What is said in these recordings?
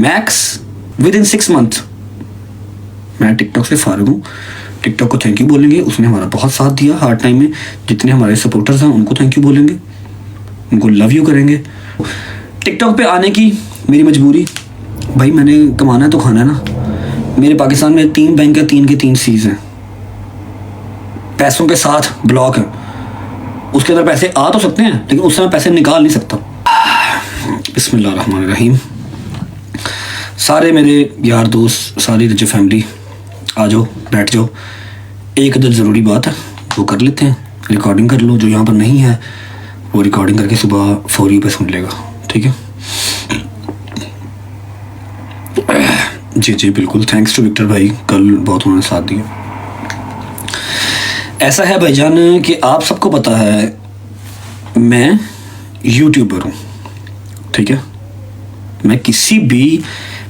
Max with in 6 month मैं TikTok से फारिग हूँ। टिकटॉक को थैंक यू बोलेंगे, उसने हमारा बहुत साथ दिया हार्ड टाइम में। जितने हमारे सपोर्टर्स हैं उनको थैंक यू बोलेंगे, उनको लव यू करेंगे। टिकटॉक पे आने की मेरी मजबूरी, भाई मैंने कमाना है तो खाना है ना। मेरे पाकिस्तान में 3 बैंक है, 3 के 3 सीज हैं, पैसों के साथ ब्लॉक है। उसके अंदर पैसे आ तो सकते हैं लेकिन उससे मैं पैसे निकाल नहीं सकता। बिस्मिल्लाहिर्रहमानिर्रहीम। सारे मेरे यार दोस्त, सारी रज फैमिली आ जाओ, बैठ जाओ। एक अदर ज़रूरी बात है वो कर लेते हैं, रिकॉर्डिंग कर लो। जो यहाँ पर नहीं है वो रिकॉर्डिंग करके सुबह फौरी पे सुन लेगा, ठीक है। जी जी बिल्कुल, थैंक्स टू विक्टर भाई, कल बहुत उन्होंने साथ दिया। ऐसा है भाईजान कि आप सबको पता है मैं यूट्यूबर हूँ, ठीक है। मैं किसी भी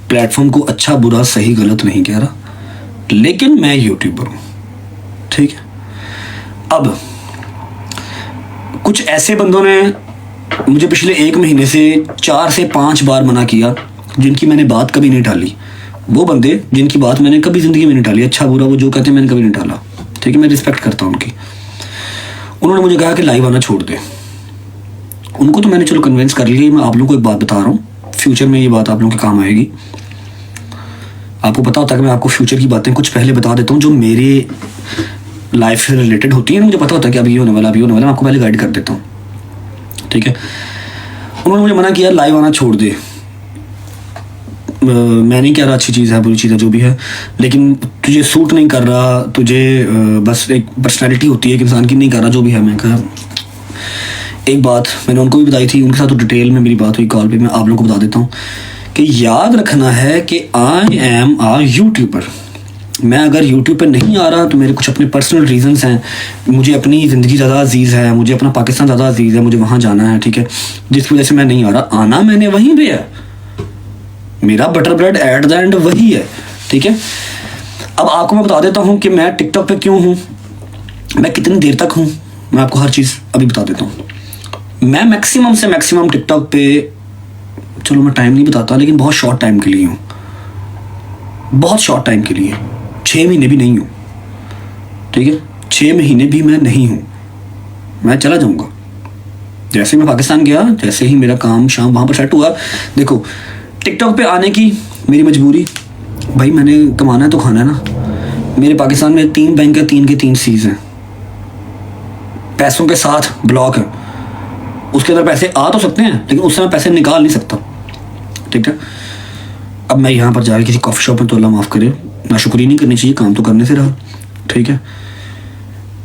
प्लेटफॉर्म को अच्छा बुरा सही गलत नहीं कह रहा, लेकिन मैं यूट्यूबर हूँ, ठीक है। अब कुछ ऐसे बंदों ने मुझे पिछले 1 महीने से 4 से 5 बार मना किया, जिनकी मैंने बात कभी नहीं टाली। वो बंदे जिनकी बात मैंने कभी ज़िंदगी में नहीं टाली, अच्छा बुरा वो जो कहते हैं मैंने कभी नहीं टाला, ठीक है। मैं रिस्पेक्ट करता हूँ उनकी। उन्होंने मुझे कहा कि लाइव आना छोड़ दे। उनको तो मैंने चलो कन्विंस कर लिया। मैं आप लोगों को एक बात बता रहा हूँ, फ्यूचर में ये बात आप लोगों के काम आएगी। आपको पता होता है कि मैं आपको फ्यूचर की बातें कुछ पहले बता देता हूँ जो मेरे लाइफ से रिलेटेड होती है। मुझे पता होता है कि अभी ये होने वाला, अभी होने वाला, मैं आपको पहले गाइड कर देता हूँ, ठीक है। उन्होंने मुझे मना किया लाइव आना छोड़ दे। मैं नहीं कह रहा अच्छी चीज़ है बुरी चीज़ है जो भी है, लेकिन तुझे सूट नहीं कर रहा, तुझे बस एक पर्सनैलिटी होती है एक इंसान की, नहीं कर रहा जो भी है। मैं कहा एक बात मैंने उनको भी बताई थी, उनके साथ तो डिटेल में मेरी बात हुई कॉल पे, मैं आप लोगों को बता देता हूँ कि याद रखना है कि आई एम आ यूट्यूबर। मैं अगर यूट्यूब पर नहीं आ रहा तो मेरे कुछ अपने पर्सनल रीजंस हैं। मुझे अपनी ज़िंदगी ज़्यादा अजीज़ है, मुझे अपना पाकिस्तान ज़्यादा अजीज़ है, मुझे वहाँ जाना है, ठीक है, जिसकी वजह से मैं नहीं आ रहा। आना मैंने वहीं पे है, मेरा butter bread at the end वही है, ठीक है। अब आपको मैं बता देता हूँ कि मैं टिकटॉक पे क्यों हूँ, मैं कितनी देर तक हूँ, मैं आपको हर चीज़ अभी बता देता हूँ। मैं मैक्सिमम से मैक्सिमम टिकटॉक पे, चलो मैं टाइम नहीं बताता, लेकिन बहुत शॉर्ट टाइम के लिए हूँ, बहुत शॉर्ट टाइम के लिए, 6 महीने भी नहीं हूँ, ठीक है। 6 महीने भी मैं नहीं हूँ, मैं चला जाऊँगा। जैसे मैं पाकिस्तान गया, जैसे ही मेरा काम शाम वहाँ पर सेट हुआ, देखो टिकटॉक पे आने की मेरी मजबूरी, भाई मैंने कमाना है तो खाना है ना। मेरे पाकिस्तान में 3 बैंक है, 3 के 3 सीज हैं, पैसों के साथ ब्लॉक है। उसके अंदर पैसे आ तो सकते हैं लेकिन उससे मैं पैसे निकाल नहीं सकता, ठीक है। अब मैं यहाँ पर जाकर किसी कॉफ़ी शॉप में, तो अल्लाह माफ़ करे, नाशुक्री नहीं करनी चाहिए, काम तो करने से रहा, ठीक है।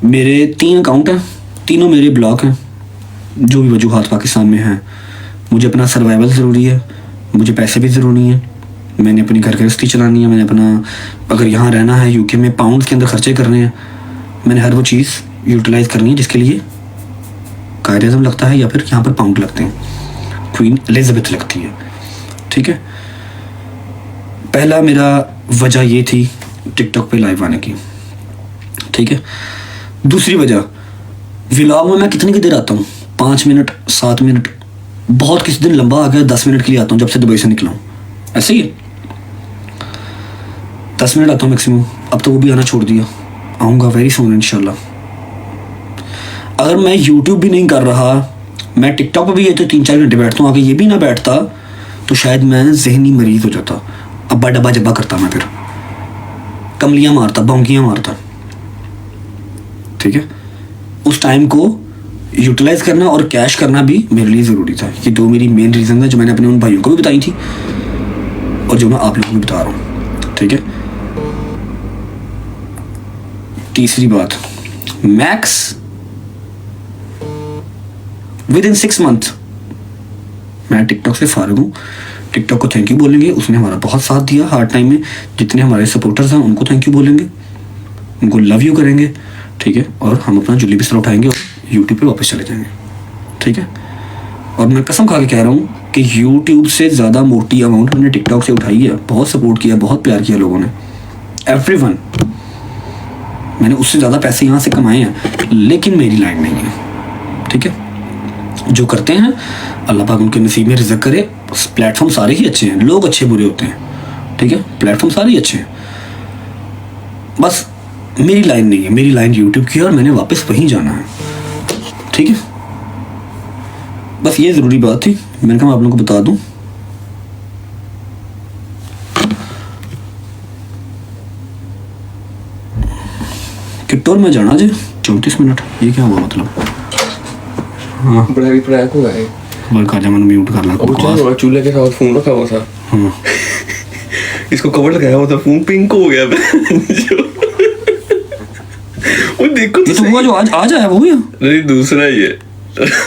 मेरे 3 अकाउंट हैं, तीनों मेरे ब्लॉक हैं, जो भी वजूहात पाकिस्तान में हैं। मुझे अपना सर्वाइवल ज़रूरी है, मुझे पैसे भी ज़रूरी हैं, मैंने अपनी घर गृहस्थी चलानी है, मैंने अपना अगर यहाँ रहना है यूके में पाउंड के अंदर खर्चे करने हैं, मैंने हर वो चीज़ यूटिलाइज़ करनी है जिसके लिए कायद-ए-आज़म लगता है या फिर यहाँ पर पाउंड लगते हैं, क्वीन एलिजाबेथ लगती है, ठीक है। पहला मेरा वजह ये थी टिकटॉक पे लाइव आने की, ठीक है। दूसरी वजह, व्लॉग में मैं कितनी की देर आता हूँ, 5 मिनट 7 मिनट, बहुत किसी दिन लंबा आ गया 10 मिनट के लिए आता हूँ, जब से दुबई से निकला हूँ, ऐसे ही है 10 मिनट आता हूँ मैक्सिमम। अब तो वो भी आना छोड़ दिया, आऊँगा वेरी सून इंशाल्लाह। अगर मैं यूट्यूब भी नहीं कर रहा, मैं टिकटॉक पर भी ये तो 3-4 घंटे बैठता हूँ, आगे ये भी ना बैठता तो शायद मैं जहनी मरीज हो जाता, अब्बा डब्बा जब्बा करता, मैं फिर कमलियाँ मारता, बौंकियाँ मारता, ठीक है। उस टाइम को यूटिलाइज करना और कैश करना भी मेरे लिए ज़रूरी था। ये 2 मेरी मेन रीज़न है जो मैंने अपने उन भाइयों को भी बताई थी और जो मैं आप लोगों को भी बता रहा हूँ, ठीक है। तीसरी बात, मैक्स विद इन 6 मंथ मैं टिकटॉक से फारिग हूँ। टिकटॉक को थैंक यू बोलेंगे, उसने हमारा बहुत साथ दिया हार्ड टाइम में। जितने हमारे सपोर्टर्स हैं उनको थैंक यू बोलेंगे, उनको लव यू करेंगे, ठीक है। और हम अपना जुल्ली बिस्तर उठाएंगे और यूट्यूब पे वापस चले जाएंगे, ठीक है। और मैं कसम खा के कह रहा हूँ कि यूट्यूब से ज़्यादा मोटी अमाउंट हमने टिकटॉक से उठाई है। बहुत सपोर्ट किया, बहुत प्यार किया लोगों ने, एवरीवन। मैंने उससे ज़्यादा पैसे यहाँ से कमाए हैं, लेकिन मेरी लाइन नहीं है, ठीक है। जो करते हैं अल्लाह पाक उनके नसीब में रिज़्क़ करे, प्लेटफॉर्म सारे ही अच्छे हैं, लोग अच्छे बुरे होते हैं, ठीक है, प्लेटफॉर्म सारे ही अच्छे हैं, बस मेरी लाइन नहीं है, मेरी लाइन यूट्यूब की है और मैंने वापस वहीं जाना है, ठीक है। बस ये ज़रूरी बात थी, मैंने कहा मैं आप लोगों को बता दूं। किट्टोर में जाना जी 34 मिनट, ये क्या हुआ मतलब? हाँ बड़ा भी प्रैंक हुआ है। वर्क आ जा, मैंने म्यूट कर ला। वो चूल्हे के साथ फोन रखा हुआ था, हाँ इसको कवर लगाया हुआ था, फोन पिंक हो गया था। वो देखो ये तो हुआ जो आज आया वो हुआ। नहीं दूसरा ही है।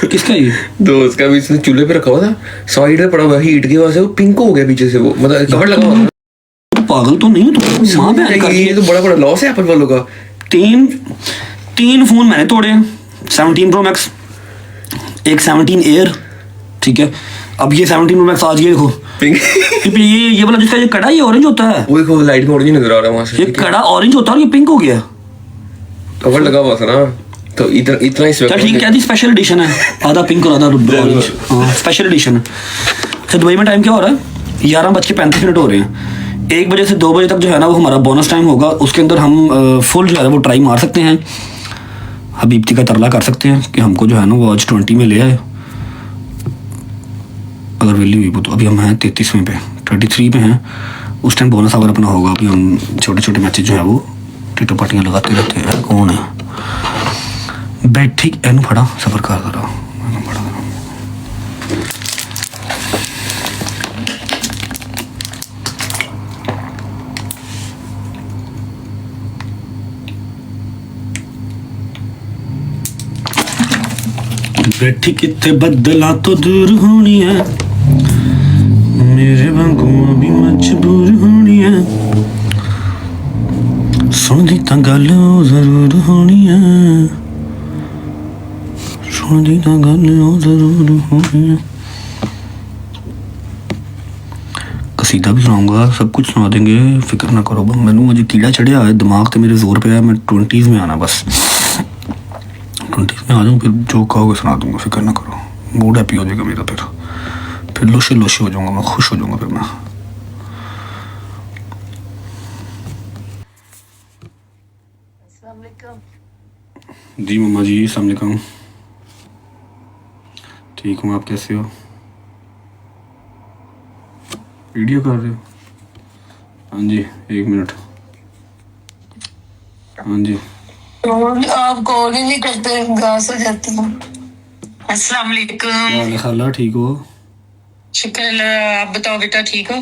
किसका ये? दोस्त का भी, इसने चूल्हे पे रखा हुआ था, साइड में पड़ा हुआ हीट की वजह से वो पिंक हो गया पीछे से, वो मतलब कवर लगा हुआ था। पागल तो नहीं हो तुम? माँ बहन का ये तो बड़ा बड़ा लॉस है एप्पल वालों का। तीन फोन मैंने तोड़े हैं, 17 Pro Max, एक 17 Air, ठीक है। अब ये 17 Pro Max आज ये देखो पिंक, ये वाला जिसका ये कड़ा ये ऑरेंज होता है, वो देखो लाइट में ऑरेंज नजर आ रहा है वहां से, ये कड़ा ऑरेंज होता है और ये पिंक हो गया। कवर लगा हुआ था ना, तो इतना ही चल ठीक है, स्पेशल एडिशन है, आधा पिंक और आधा ऑरेंज, हाँ स्पेशल एडिशन है। अच्छा दुबई में टाइम क्या हो रहा है? 11:35 हो रहे हैं। 1 बजे से 2 बजे तक जो है ना वो हमारा बोनस टाइम होगा, उसके अंदर हम फुल जो है वो ट्राई मार सकते हैं, हबीबती का तरला कर सकते हैं कि हमको जो है ना वो आज 20 में ले आए, अगर वैल्यू हुई तो। अभी हम हैं 33वें पे, 33 पे हैं, उस टाइम बोनस अगर अपना होगा। अभी हम छोटे छोटे मैचेज जो है वो टिटो पार्टियाँ लगाते रहते हैं। कौन है बैठी एनु फड़ा सफर कर रहा बैठी कितने बदला तो दूर होनी है, मेरे वांगू भी मजबूर होनी है, सुनदी तां गल जरूर होनी है, सुनदी तां गल जरूर होनी है। कसीदा भी सुनाऊंगा, सब कुछ सुना देंगे, फिक्र ना करो। मैनू मुझे कीड़ा चढ़िया है, दिमाग ते मेरे जोर पे है, मैं 20s में आना, बस 20s में आ जाऊँ, फिर जो कहोगे सुना दूंगा, फिक्र ना करो। मूड हैप्पी हो जाएगा मेरा, फिर लोशे लोशे हो जाऊंगा मैं, खुश हो जाऊंगा फिर मैं। जी मम्मा जी अस्सलाम वालेकुम, ठीक हूँ, आप कैसे हो? वीडियो कर रहे हो? हाँ जी 1 मिनट। हाँ जी आप कॉल ही नहीं करते, घास हो जाती हूँ। अस्सलाम वालेकुम। खाला ठीक हो? शुक्र अल्लाह, आप बताओ बेटा ठीक हो?